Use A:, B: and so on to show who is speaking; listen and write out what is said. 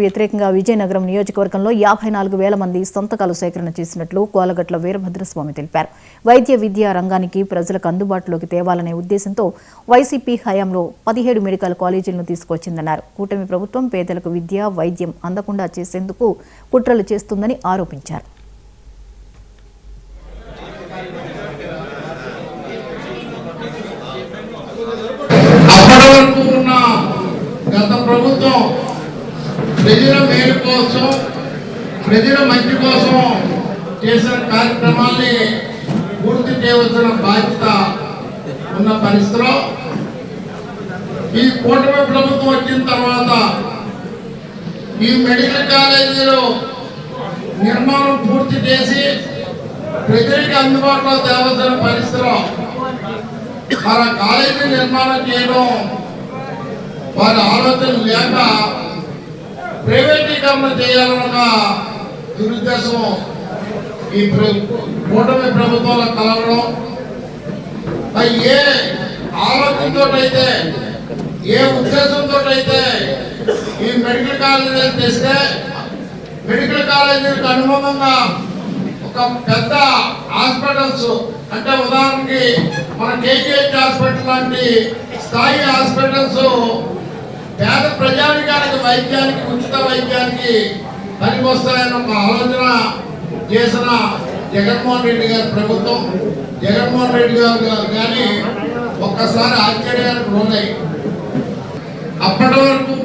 A: వ్యతిరేకంగా విజయనగరం నియోజకవర్గంలో 54,000 మంది సంతకాలు సేకరణ చేసినట్లు కోలగట్ల వీరభద్రస్వామి తెలిపారు. వైద్య విద్యా రంగానికి ప్రజలకు అందుబాటులోకి తేవాలనే ఉద్దేశంతో వైసీపీ హయాంలో 17 మెడికల్ కాలేజీలను తీసుకొచ్చిందన్నారు. కూటమి ప్రభుత్వం పేదలకు విద్య, వైద్యం అందకుండా చేసేందుకు కుట్రలు చేస్తుందని ఆరోపించారు.
B: గత ప్రభుత్వం ప్రజల మేలు కోసం, ప్రజల మంచి కోసం చేసిన కార్యక్రమాల్ని పూర్తి చేయవలసిన బాధ్యత ఉన్న పరిస్థితిలో ఈ కూటమి ప్రభుత్వం వచ్చిన తర్వాత ఈ మెడికల్ కాలేజీలో నిర్మాణం పూర్తి చేసి ప్రజలకు అందుబాటులో తేవలసిన పరిస్థితిలో మన కాలేజీ నిర్మాణం చేయడం వారి ఆలోచన లేక ప్రైవేటీకరణ చేయాలన్న దురుద్దేశం ఈ కూటమి ప్రభుత్వాల కలవడం. ఏ ఆలోచనతో అయితే, ఏ ఉద్దేశంతో అయితే ఈ మెడికల్ కాలేజీలు తెస్తే మెడికల్ కాలేజీలకు అనుబంధంగా ఒక పెద్ద హాస్పిటల్స్, అంటే ఉదాహరణకి మన కేజీహెచ్ హాస్పిటల్ లాంటి స్థాయి హాస్పిటల్స్ పేద ప్రజానికానికి వైద్యానికి, ఉచిత వైద్యానికి పనికొస్తాయని ఒక ఆలోచన చేసిన జగన్మోహన్ రెడ్డి గారి ప్రభుత్వం, జగన్మోహన్ రెడ్డి గారు కానీ ఒక్కసారి ఆశ్చర్యానికి లోనై అప్పటి వరకు